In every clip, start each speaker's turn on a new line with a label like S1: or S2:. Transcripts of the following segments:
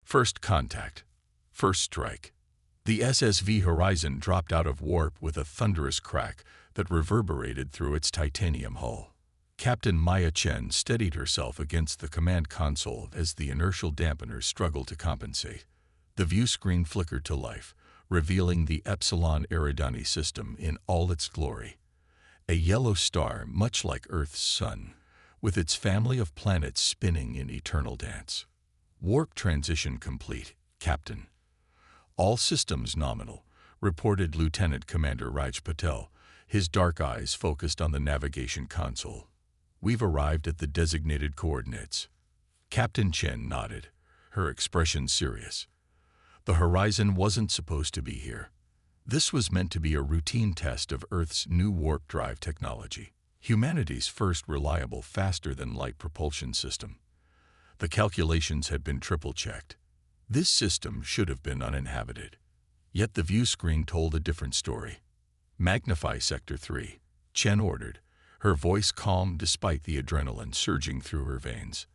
S1: First contact. First strike. The SSV Horizon dropped out of warp with a thunderous crack that reverberated through its titanium hull. Captain Maya Chen steadied herself against the command console as the inertial dampeners struggled to compensate. The view screen flickered to life, revealing the Epsilon Eridani system in all its glory. A yellow star much like Earth's sun, with its family of planets spinning in eternal dance. Warp transition complete, Captain. All systems nominal, reported Lieutenant Commander Raj Patel, his dark eyes focused on the navigation console. We've arrived at the designated coordinates. Captain Chen nodded, her expression serious. The Horizon wasn't supposed to be here. This was meant to be a routine test of Earth's new warp drive technology, humanity's first reliable faster-than-light propulsion system. The calculations had been triple-checked. This system should have been uninhabited. Yet the view screen told a different story. Magnify Sector 3, Chen ordered, her voice calm despite the adrenaline surging through her veins.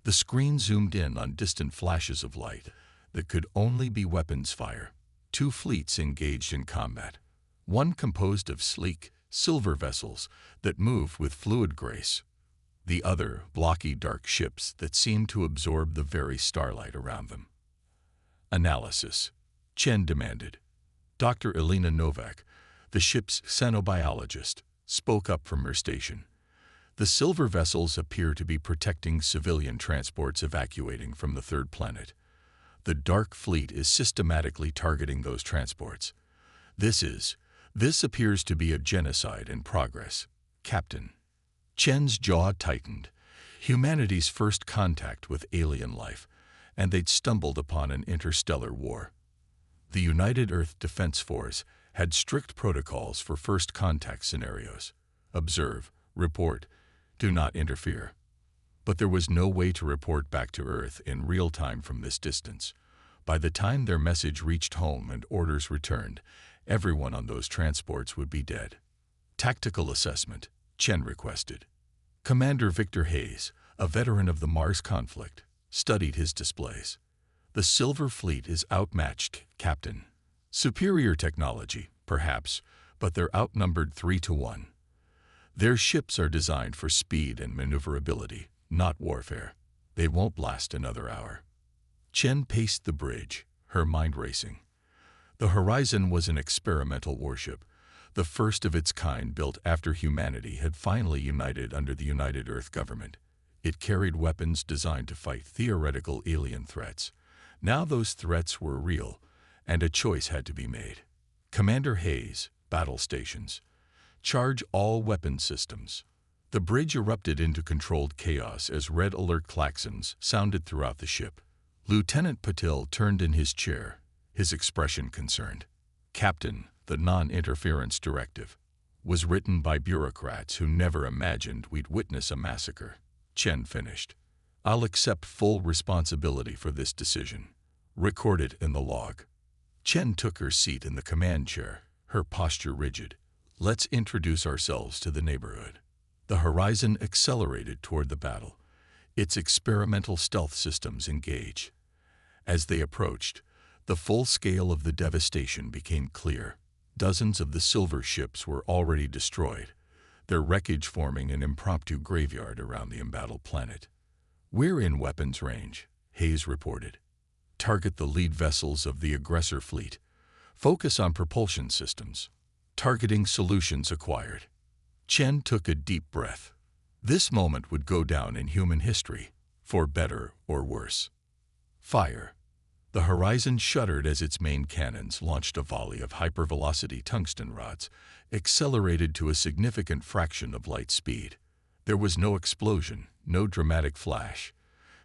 S1: The screen zoomed in on distant flashes of light that could only be weapons fire. 2 fleets engaged in combat, one composed of sleek, silver vessels that moved with fluid grace, the other blocky dark ships that seemed to absorb the very starlight around them. Analysis, Chen demanded. Dr. Elena Novak, the ship's xenobiologist, spoke up from her station. The silver vessels appear to be protecting civilian transports evacuating from the third planet. The Dark Fleet is systematically targeting those transports. This appears to be a genocide in progress, Captain. Chen's jaw tightened. Humanity's first contact with alien life, and they'd stumbled upon an interstellar war. The United Earth Defense Force had strict protocols for first contact scenarios. Observe, report, do not interfere. But there was no way to report back to Earth in real time from this distance. By the time their message reached home and orders returned, everyone on those transports would be dead. Tactical assessment, Chen requested. Commander Victor Hayes, a veteran of the Mars conflict, studied his displays. The Silver Fleet is outmatched, Captain. Superior technology, perhaps, but they're outnumbered 3-1. Their ships are designed for speed and maneuverability, not warfare. They won't last another hour. Chen paced the bridge, her mind racing. The Horizon was an experimental warship, the first of its kind built after humanity had finally united under the United Earth government. It carried weapons designed to fight theoretical alien threats. Now those threats were real, and a choice had to be made. Commander Hayes, battle stations. Charge all weapon systems. The bridge erupted into controlled chaos as red alert klaxons sounded throughout the ship. Lieutenant Patil turned in his chair, his expression concerned. Captain, the non-interference directive was written by bureaucrats who never imagined we'd witness a massacre. Chen finished. I'll accept full responsibility for this decision. Record it in the log. Chen took her seat in the command chair, her posture rigid. Let's introduce ourselves to the neighborhood. The Horizon accelerated toward the battle, its experimental stealth systems engaged. As they approached, the full scale of the devastation became clear. Dozens of the silver ships were already destroyed, their wreckage forming an impromptu graveyard around the embattled planet. We're in weapons range, Hayes reported. Target the lead vessels of the aggressor fleet. Focus on propulsion systems. Targeting solutions acquired. Chen took a deep breath. This moment would go down in human history, for better or worse. Fire. The Horizon shuddered as its main cannons launched a volley of hypervelocity tungsten rods, accelerated to a significant fraction of light speed. There was no explosion, no dramatic flash,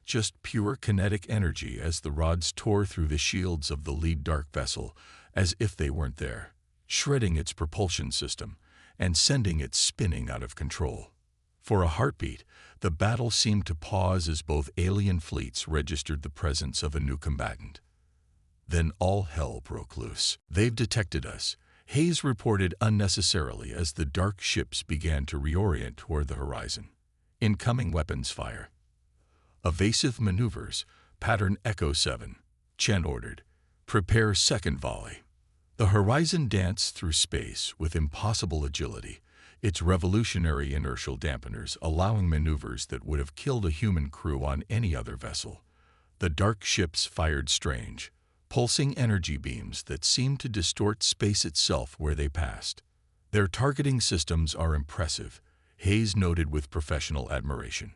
S1: just pure kinetic energy as the rods tore through the shields of the lead dark vessel as if they weren't there, shredding its propulsion system and sending it spinning out of control. For a heartbeat, the battle seemed to pause as both alien fleets registered the presence of a new combatant. Then all hell broke loose. They've detected us, Hayes reported unnecessarily as the dark ships began to reorient toward the Horizon. Incoming weapons fire. Evasive maneuvers, pattern Echo 7. Chen ordered. Prepare second volley. The Horizon danced through space with impossible agility, its revolutionary inertial dampeners allowing maneuvers that would have killed a human crew on any other vessel. The dark ships fired strange, pulsing energy beams that seemed to distort space itself where they passed. Their targeting systems are impressive, Hayes noted with professional admiration.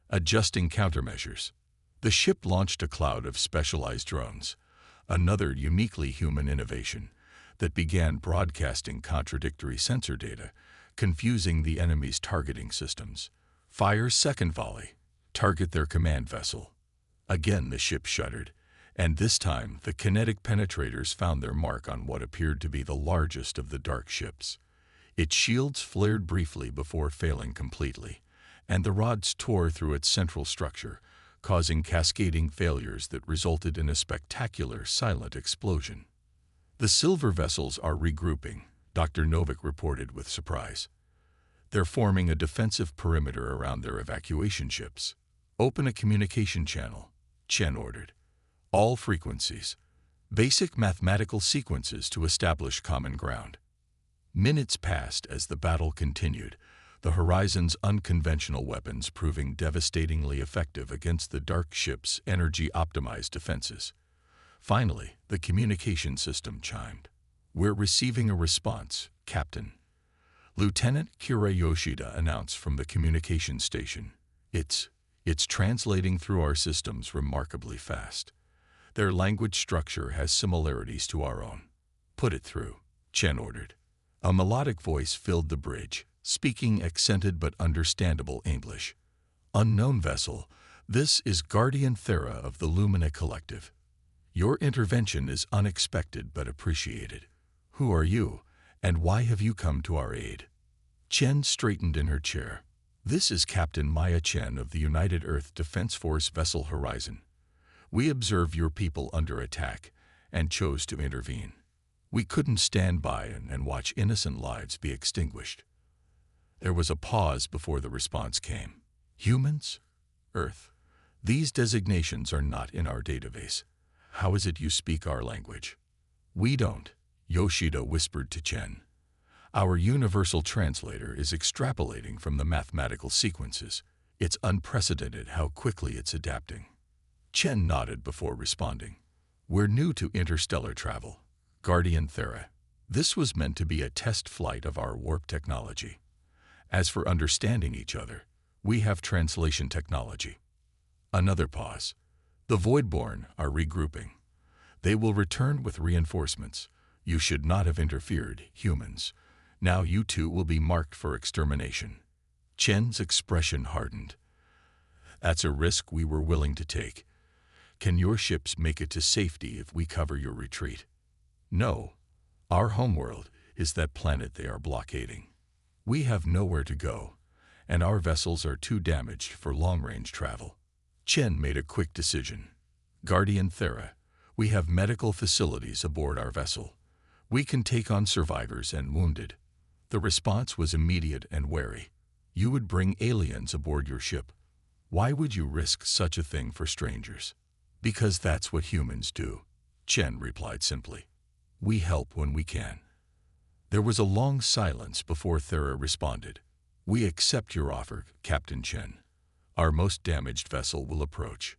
S1: Adjusting countermeasures. The ship launched a cloud of specialized drones, another uniquely human innovation, that began broadcasting contradictory sensor data, confusing the enemy's targeting systems. Fire second volley. Target their command vessel. Again the ship shuddered, and this time the kinetic penetrators found their mark on what appeared to be the largest of the dark ships. Its shields flared briefly before failing completely, and the rods tore through its central structure, causing cascading failures that resulted in a spectacular silent explosion. The silver vessels are regrouping, Dr. Novik reported with surprise. They're forming a defensive perimeter around their evacuation ships. Open a communication channel, Chen ordered. All frequencies. Basic mathematical sequences to establish common ground. Minutes passed as the battle continued, the Horizon's unconventional weapons proving devastatingly effective against the dark ship's energy-optimized defenses. Finally, the communication system chimed. We're receiving a response, Captain. Lieutenant Kira Yoshida announced from the communication station. It's translating through our systems remarkably fast. Their language structure has similarities to our own. Put it through, Chen ordered. A melodic voice filled the bridge, speaking accented but understandable English. Unknown vessel, this is Guardian Thera of the Lumina Collective. Your intervention is unexpected but appreciated. Who are you, and why have you come to our aid? Chen straightened in her chair. This is Captain Maya Chen of the United Earth Defense Force vessel Horizon. We observed your people under attack and chose to intervene. We couldn't stand by and watch innocent lives be extinguished. There was a pause before the response came. Humans? Earth. These designations are not in our database. How is it you speak our language? We don't, Yoshida whispered to Chen. Our universal translator is extrapolating from the mathematical sequences. It's unprecedented how quickly it's adapting. Chen nodded before responding. We're new to interstellar travel. Guardian Thera. This was meant to be a test flight of our warp technology. As for understanding each other, we have translation technology. Another pause. The Voidborn are regrouping. They will return with reinforcements. You should not have interfered, humans. Now you two will be marked for extermination. Chen's expression hardened. That's a risk we were willing to take. Can your ships make it to safety if we cover your retreat? No. Our homeworld is that planet they are blockading. We have nowhere to go, and our vessels are too damaged for long-range travel. Chen made a quick decision. Guardian Thera, we have medical facilities aboard our vessel. We can take on survivors and wounded. The response was immediate and wary. You would bring aliens aboard your ship. Why would you risk such a thing for strangers? Because that's what humans do, Chen replied simply. We help when we can. There was a long silence before Thera responded. We accept your offer, Captain Chen. Our most damaged vessel will approach.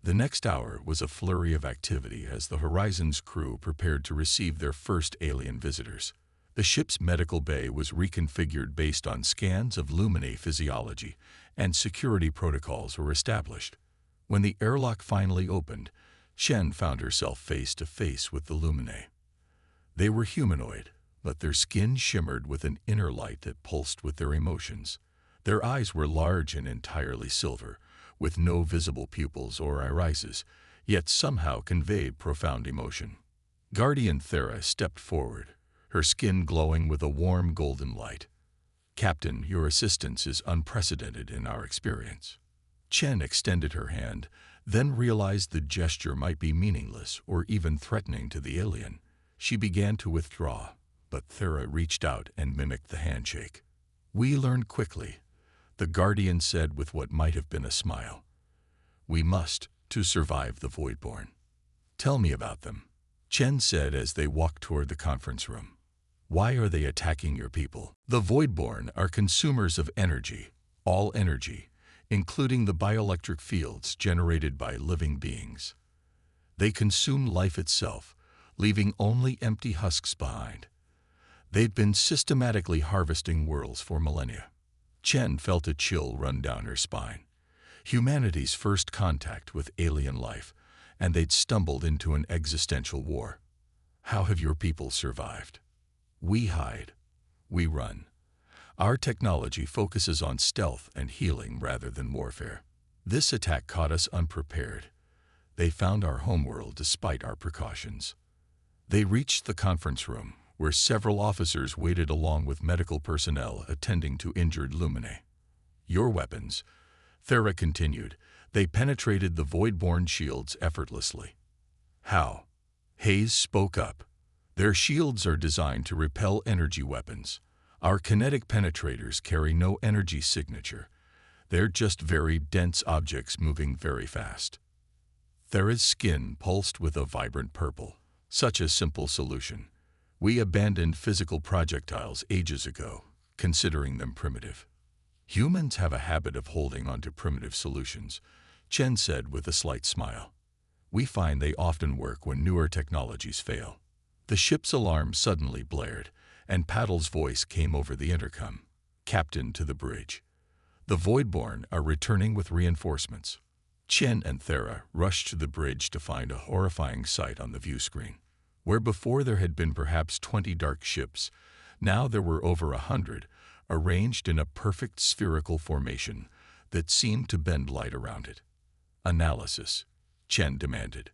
S1: The next hour was a flurry of activity as the Horizon's crew prepared to receive their first alien visitors. The ship's medical bay was reconfigured based on scans of Luminae physiology, and security protocols were established. When the airlock finally opened, Shen found herself face to face with the Luminae. They were humanoid, but their skin shimmered with an inner light that pulsed with their emotions. Their eyes were large and entirely silver, with no visible pupils or irises, yet somehow conveyed profound emotion. Guardian Thera stepped forward, her skin glowing with a warm golden light. Captain, your assistance is unprecedented in our experience. Chen extended her hand, then realized the gesture might be meaningless or even threatening to the alien. She began to withdraw, but Thera reached out and mimicked the handshake. We learned quickly, the Guardian said with what might have been a smile. We must, to survive the Voidborn. Tell me about them, Chen said as they walked toward the conference room. Why are they attacking your people? The Voidborn are consumers of energy, all energy, including the bioelectric fields generated by living beings. They consume life itself, leaving only empty husks behind. They've been systematically harvesting worlds for millennia. Chen felt a chill run down her spine. Humanity's first contact with alien life, and they'd stumbled into an existential war. How have your people survived? We hide. We run. Our technology focuses on stealth and healing rather than warfare. This attack caught us unprepared. They found our homeworld despite our precautions. They reached the conference room, where several officers waited along with medical personnel attending to injured Lumine. Your weapons, Thera continued, they penetrated the Voidborn shields effortlessly. How? Hayes spoke up. Their shields are designed to repel energy weapons. Our kinetic penetrators carry no energy signature. They're just very dense objects moving very fast. Thera's skin pulsed with a vibrant purple. Such a simple solution. We abandoned physical projectiles ages ago, considering them primitive. Humans have a habit of holding onto primitive solutions, Chen said with a slight smile. We find they often work when newer technologies fail. The ship's alarm suddenly blared, and Paddle's voice came over the intercom. Captain, to the bridge. The Voidborn are returning with reinforcements. Chen and Thera rushed to the bridge to find a horrifying sight on the view screen. Where before there had been perhaps 20 dark ships, now there were over 100, arranged in a perfect spherical formation that seemed to bend light around it. Analysis, Chen demanded.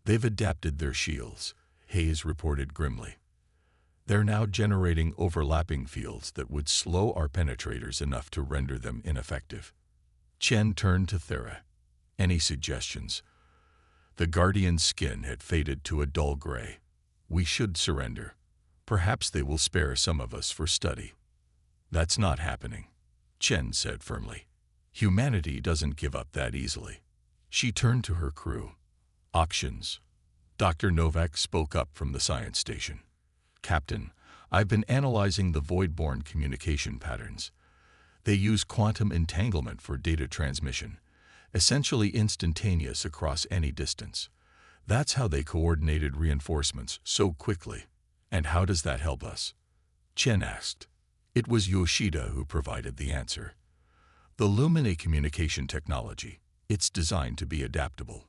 S1: They've adapted their shields, Hayes reported grimly. They're now generating overlapping fields that would slow our penetrators enough to render them ineffective. Chen turned to Thera. Any suggestions? The Guardian's skin had faded to a dull gray. We should surrender. Perhaps they will spare some of us for study. That's not happening, Chen said firmly. Humanity doesn't give up that easily. She turned to her crew. Options. Dr. Novak spoke up from the science station. Captain, I've been analyzing the Voidborn communication patterns. They use quantum entanglement for data transmission, essentially instantaneous across any distance. That's how they coordinated reinforcements so quickly. And how does that help us? Chen asked. It was Yoshida who provided the answer. The Lumine communication technology, it's designed to be adaptable.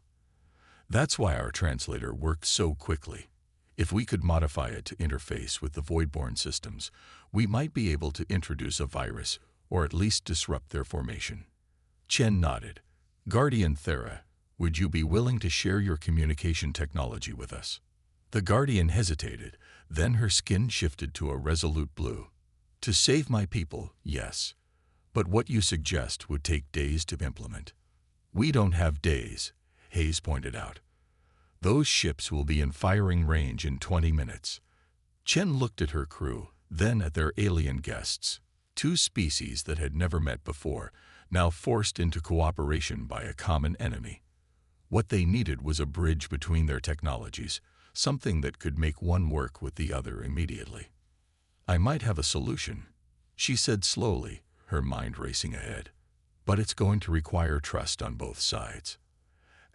S1: That's why our translator worked so quickly. If we could modify it to interface with the Voidborn systems, we might be able to introduce a virus or at least disrupt their formation. Chen nodded. Guardian Thera, would you be willing to share your communication technology with us? The Guardian hesitated, then her skin shifted to a resolute blue. To save my people, yes. But what you suggest would take days to implement. We don't have days, Hayes pointed out. Those ships will be in firing range in 20 minutes. Chen looked at her crew, then at their alien guests, two species that had never met before, now forced into cooperation by a common enemy. What they needed was a bridge between their technologies, something that could make one work with the other immediately. I might have a solution, she said slowly, her mind racing ahead. But it's going to require trust on both sides.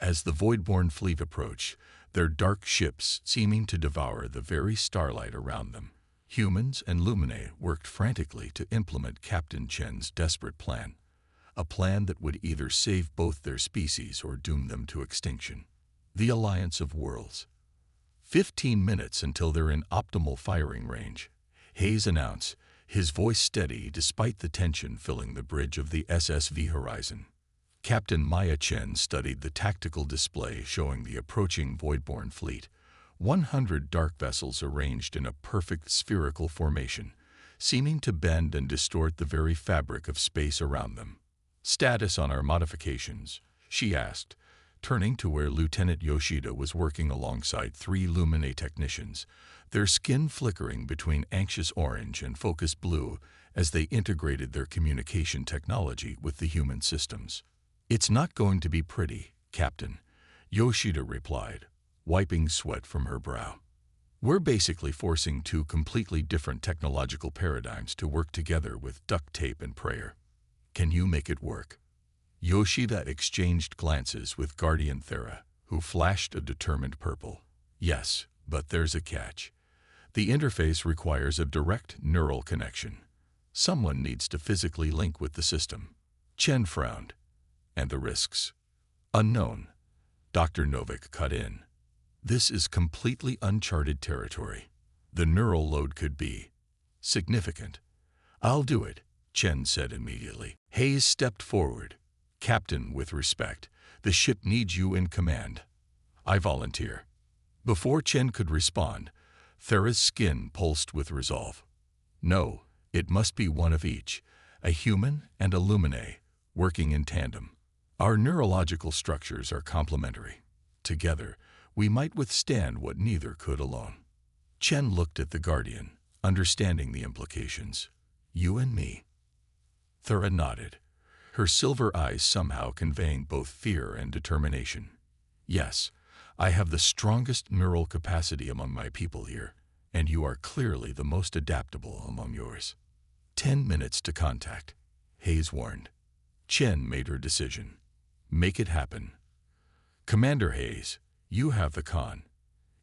S1: As the Voidborn fleet approached, their dark ships seeming to devour the very starlight around them, humans and Lumine worked frantically to implement Captain Chen's desperate plan. A plan that would either save both their species or doom them to extinction. The Alliance of Worlds. 15 minutes until they're in optimal firing range, Hayes announced, his voice steady despite the tension filling the bridge of the SSV Horizon. Captain Maya Chen studied the tactical display showing the approaching Voidborn fleet, 100 dark vessels arranged in a perfect spherical formation, seeming to bend and distort the very fabric of space around them. Status on our modifications, she asked, turning to where Lieutenant Yoshida was working alongside 3 Lumine technicians, their skin flickering between anxious orange and focused blue as they integrated their communication technology with the human systems. It's not going to be pretty, Captain, Yoshida replied, wiping sweat from her brow. We're basically forcing two completely different technological paradigms to work together with duct tape and prayer. Can you make it work? Yoshida exchanged glances with Guardian Thera, who flashed a determined purple. Yes, but there's a catch. The interface requires a direct neural connection. Someone needs to physically link with the system. Chen frowned. And the risks? Unknown. Dr. Novik cut in. This is completely uncharted territory. The neural load could be significant. I'll do it, Chen said immediately. Hayes stepped forward. Captain, with respect, the ship needs you in command. I volunteer. Before Chen could respond, Thera's skin pulsed with resolve. No, it must be one of each, a human and a Lumine, working in tandem. Our neurological structures are complementary. Together, we might withstand what neither could alone. Chen looked at the Guardian, understanding the implications. You and me. Thera nodded, her silver eyes somehow conveying both fear and determination. Yes, I have the strongest neural capacity among my people here, and you are clearly the most adaptable among yours. 10 minutes to contact, Hayes warned. Chen made her decision. Make it happen. Commander Hayes, you have the con.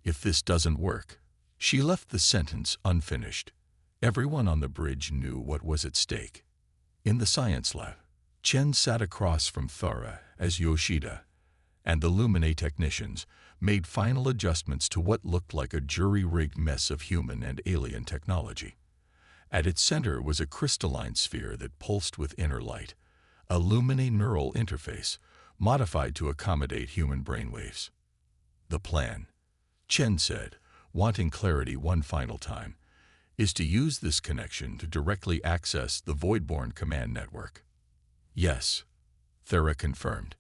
S1: If this doesn't work. She left the sentence unfinished. Everyone on the bridge knew what was at stake. In the science lab, Chen sat across from Thera as Yoshida and the Lumine technicians made final adjustments to what looked like a jury-rigged mess of human and alien technology. At its center was a crystalline sphere that pulsed with inner light, a Lumine neural interface modified to accommodate human brainwaves. The plan, Chen said, wanting clarity one final time, is to use this connection to directly access the Voidborn command network. Yes, Thera confirmed.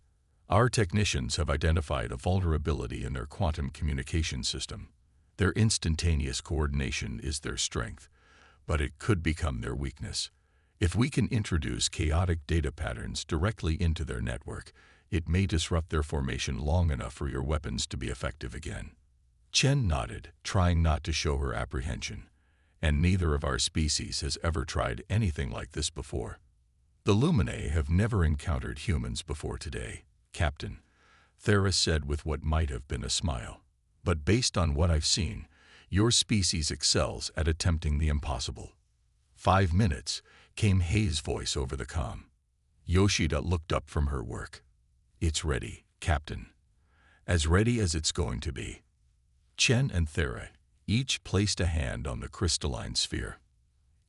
S1: Our technicians have identified a vulnerability in their quantum communication system. Their instantaneous coordination is their strength, but it could become their weakness. If we can introduce chaotic data patterns directly into their network, it may disrupt their formation long enough for your weapons to be effective again. Chen nodded, trying not to show her apprehension. And neither of our species has ever tried anything like this before. The Lumine have never encountered humans before today, Captain, Thera said with what might have been a smile. But based on what I've seen, your species excels at attempting the impossible. 5 minutes, came Hayes' voice over the comm. Yoshida looked up from her work. It's ready, Captain. As ready as it's going to be. Chen and Thera each placed a hand on the crystalline sphere.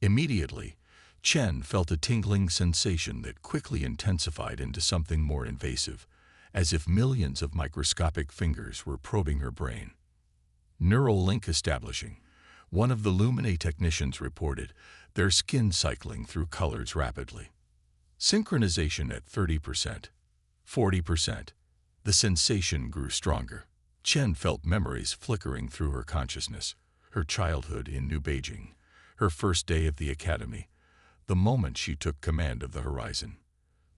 S1: Immediately, Chen felt a tingling sensation that quickly intensified into something more invasive, as if millions of microscopic fingers were probing her brain. Neural link establishing, one of the Lumine technicians reported, their skin cycling through colors rapidly. Synchronization at 30%, 40%. The sensation grew stronger. Chen felt memories flickering through her consciousness, her childhood in New Beijing, her first day of the academy, the moment she took command of the horizon.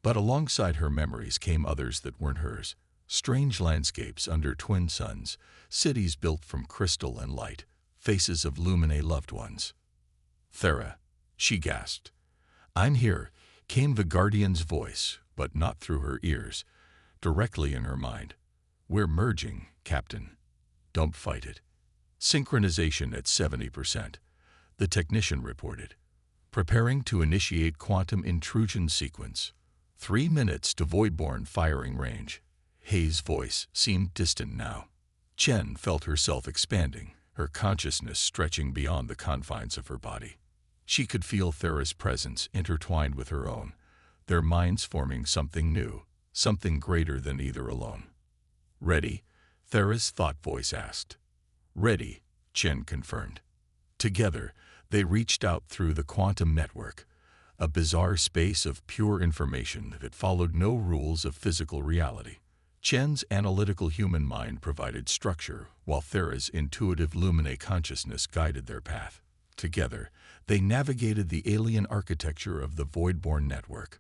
S1: But alongside her memories came others that weren't hers, strange landscapes under twin suns, cities built from crystal and light, faces of Lumine loved ones. Thera, she gasped. I'm here, came the Guardian's voice, but not through her ears, directly in her mind. We're merging, Captain. Don't fight it. Synchronization at 70%, the technician reported. Preparing to initiate quantum intrusion sequence. 3 minutes to Voidborn firing range. Hayes' voice seemed distant now. Chen felt herself expanding, her consciousness stretching beyond the confines of her body. She could feel Thera's presence intertwined with her own, their minds forming something new, something greater than either alone. Ready? Thera's thought voice asked. Ready, Chen confirmed. Together, they reached out through the quantum network, a bizarre space of pure information that followed no rules of physical reality. Chen's analytical human mind provided structure, while Thera's intuitive Lumine consciousness guided their path. Together, they navigated the alien architecture of the Voidborn network.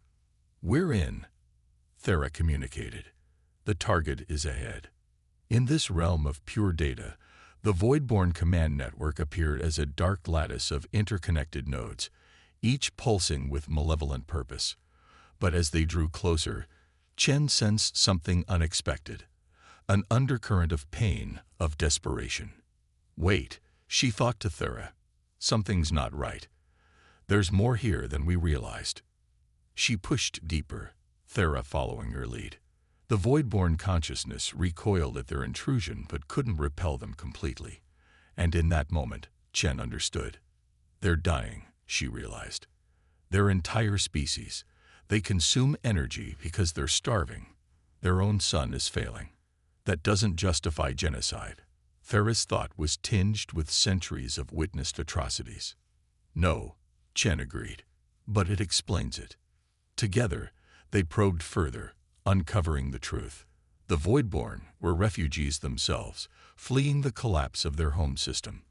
S1: We're in, Thera communicated. The target is ahead. In this realm of pure data, the Voidborn command network appeared as a dark lattice of interconnected nodes, each pulsing with malevolent purpose. But as they drew closer, Chen sensed something unexpected, an undercurrent of pain, of desperation. Wait, she thought to Thera. Something's not right. There's more here than we realized. She pushed deeper, Thera following her lead. The Voidborn consciousness recoiled at their intrusion but couldn't repel them completely. And in that moment, Chen understood. They're dying, she realized. Their entire species. They consume energy because they're starving. Their own sun is failing. That doesn't justify genocide. Thera's thought was tinged with centuries of witnessed atrocities. No, Chen agreed, but it explains it. Together, they probed further, uncovering the truth. The Voidborn were refugees themselves, fleeing the collapse of their home system.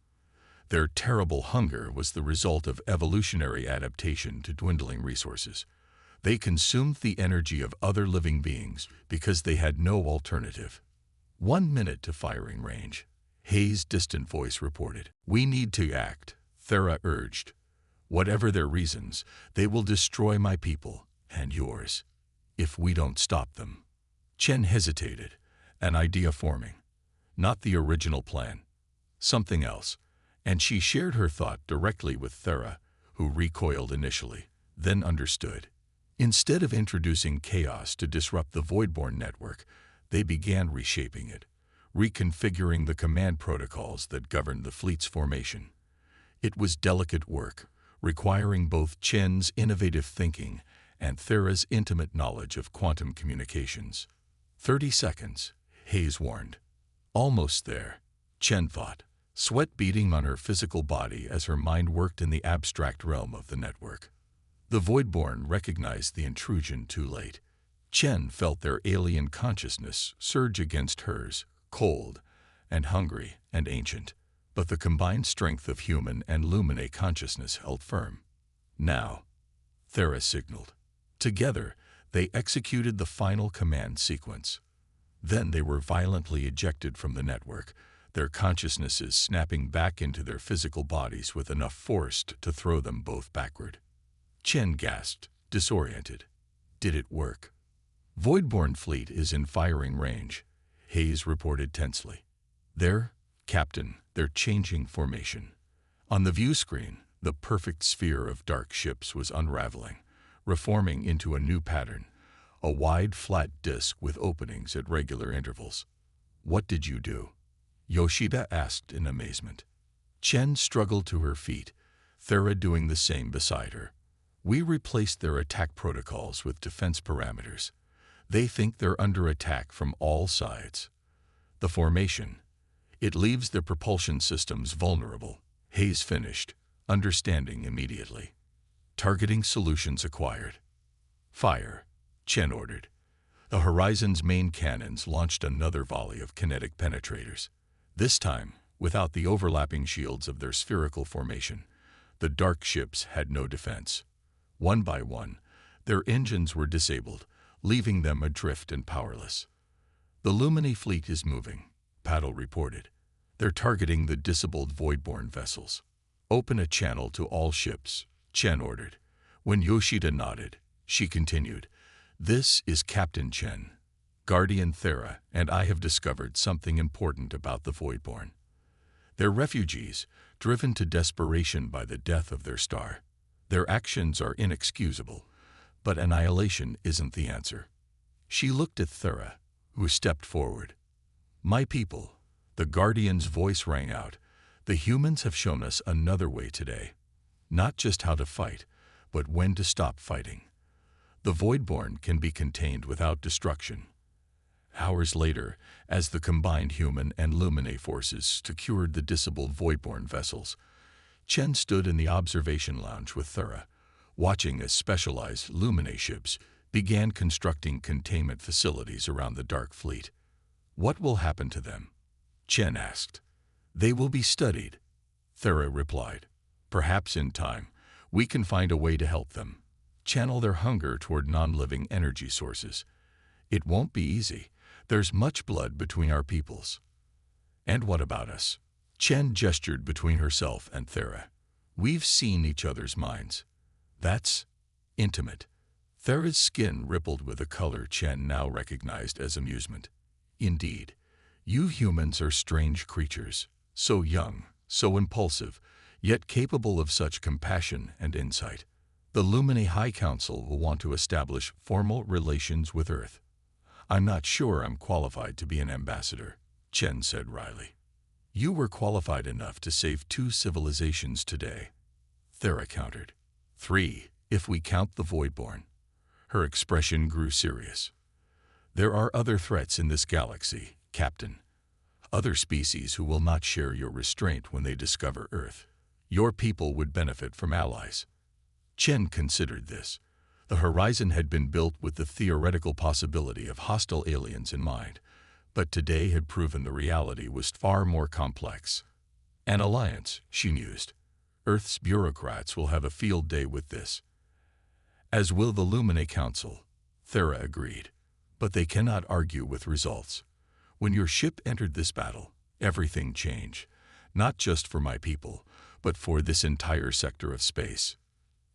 S1: Their terrible hunger was the result of evolutionary adaptation to dwindling resources. They consumed the energy of other living beings because they had no alternative. 1 minute to firing range, Hayes' distant voice reported. We need to act, Thera urged. Whatever their reasons, they will destroy my people and yours, if we don't stop them. Chen hesitated, an idea forming. Not the original plan. Something else. And she shared her thought directly with Thera, who recoiled initially, then understood. Instead of introducing chaos to disrupt the Voidborn network, they began reshaping it, reconfiguring the command protocols that governed the fleet's formation. It was delicate work, requiring both Chen's innovative thinking and Thera's intimate knowledge of quantum communications. 30 seconds, Hayes warned. Almost there, Chen thought, sweat beading on her physical body as her mind worked in the abstract realm of the network. The Voidborn recognized the intrusion too late. Chen felt their alien consciousness surge against hers, cold and hungry and ancient. But the combined strength of human and Lumine consciousness held firm. Now, Thera signaled. Together, they executed the final command sequence. Then they were violently ejected from the network, their consciousnesses snapping back into their physical bodies with enough force to throw them both backward. Chen gasped, disoriented. Did it work? Voidborn fleet is in firing range, Hayes reported tensely. There, Captain, they're changing formation. On the view screen, the perfect sphere of dark ships was unraveling, reforming into a new pattern, a wide, flat disk with openings at regular intervals. What did you do? Yoshida asked in amazement. Chen struggled to her feet, Thera doing the same beside her. We replaced their attack protocols with defense parameters. They think they're under attack from all sides. The formation. It leaves their propulsion systems vulnerable, Hayes finished, understanding immediately. Targeting solutions acquired. Fire, Chen ordered. The Horizon's main cannons launched another volley of kinetic penetrators. This time, without the overlapping shields of their spherical formation, the dark ships had no defense. One by one, their engines were disabled, leaving them adrift and powerless. The Lumine fleet is moving, Paddle reported. They're targeting the disabled Voidborn vessels. Open a channel to all ships, Chen ordered. When Yoshida nodded, she continued, This is Captain Chen. Guardian Thera and I have discovered something important about the Voidborn. They're refugees, driven to desperation by the death of their star. Their actions are inexcusable, but annihilation isn't the answer. She looked at Thera, who stepped forward. My people, the Guardian's voice rang out. The humans have shown us another way today. Not just how to fight, but when to stop fighting. The Voidborn can be contained without destruction. Hours later, as the combined human and Lumine forces secured the disabled Voidborn vessels, Chen stood in the observation lounge with Thera, watching as specialized Lumine ships began constructing containment facilities around the Dark Fleet. What will happen to them? Chen asked. They will be studied, Thera replied. Perhaps in time, we can find a way to help them, channel their hunger toward non-living energy sources. It won't be easy, There's much blood between our peoples. And what about us? Chen gestured between herself and Thera. We've seen each other's minds. That's intimate. Thera's skin rippled with a color Chen now recognized as amusement. Indeed, you humans are strange creatures, so young, so impulsive, yet capable of such compassion and insight. The Lumine High Council will want to establish formal relations with Earth. I'm not sure I'm qualified to be an ambassador, Chen said wryly. You were qualified enough to save 2 civilizations today, Thera countered. 3, if we count the Voidborn. Her expression grew serious. There are other threats in this galaxy, Captain. Other species who will not share your restraint when they discover Earth. Your people would benefit from allies. Chen considered this. The Horizon had been built with the theoretical possibility of hostile aliens in mind, but today had proven the reality was far more complex. An alliance, she mused. Earth's bureaucrats will have a field day with this. As will the Lumine Council, Thera agreed. But they cannot argue with results. When your ship entered this battle, everything changed, not just for my people, but for this entire sector of space.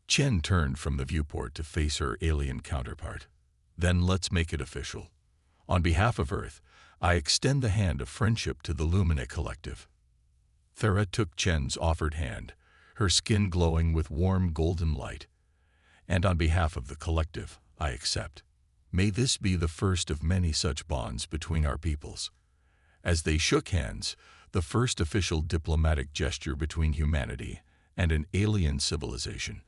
S1: Chen turned from the viewport to face her alien counterpart. Then let's make it official. On behalf of Earth, I extend the hand of friendship to the Lumine Collective. Thera took Chen's offered hand, her skin glowing with warm golden light. And on behalf of the collective, I accept. May this be the first of many such bonds between our peoples. As they shook hands, the first official diplomatic gesture between humanity and an alien civilization,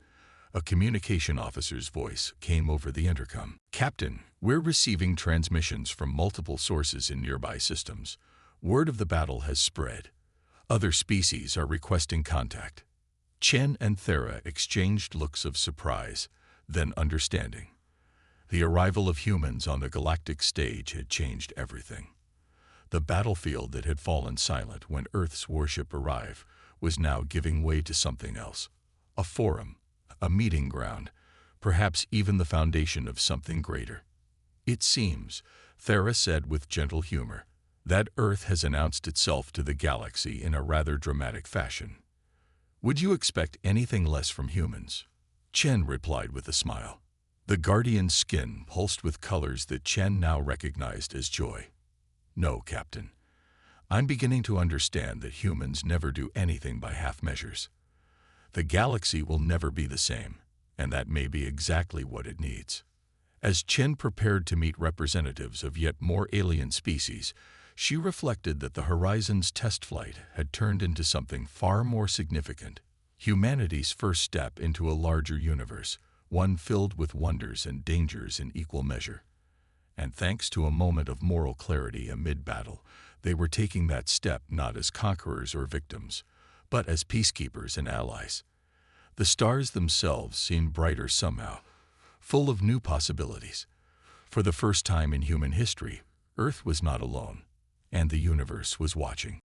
S1: a communication officer's voice came over the intercom. Captain, we're receiving transmissions from multiple sources in nearby systems. Word of the battle has spread. Other species are requesting contact. Chen and Thera exchanged looks of surprise, then understanding. The arrival of humans on the galactic stage had changed everything. The battlefield that had fallen silent when Earth's warship arrived was now giving way to something else. A forum, a meeting ground, perhaps even the foundation of something greater. It seems, Thera said with gentle humor, that Earth has announced itself to the galaxy in a rather dramatic fashion. Would you expect anything less from humans? Chen replied with a smile. The Guardian's skin pulsed with colors that Chen now recognized as joy. No, Captain. I'm beginning to understand that humans never do anything by half measures. The galaxy will never be the same, and that may be exactly what it needs. As Chen prepared to meet representatives of yet more alien species, she reflected that the Horizon's test flight had turned into something far more significant. Humanity's first step into a larger universe, one filled with wonders and dangers in equal measure. And thanks to a moment of moral clarity amid battle, they were taking that step not as conquerors or victims, but as peacekeepers and allies. The stars themselves seemed brighter somehow, full of new possibilities. For the first time in human history, Earth was not alone, and the universe was watching.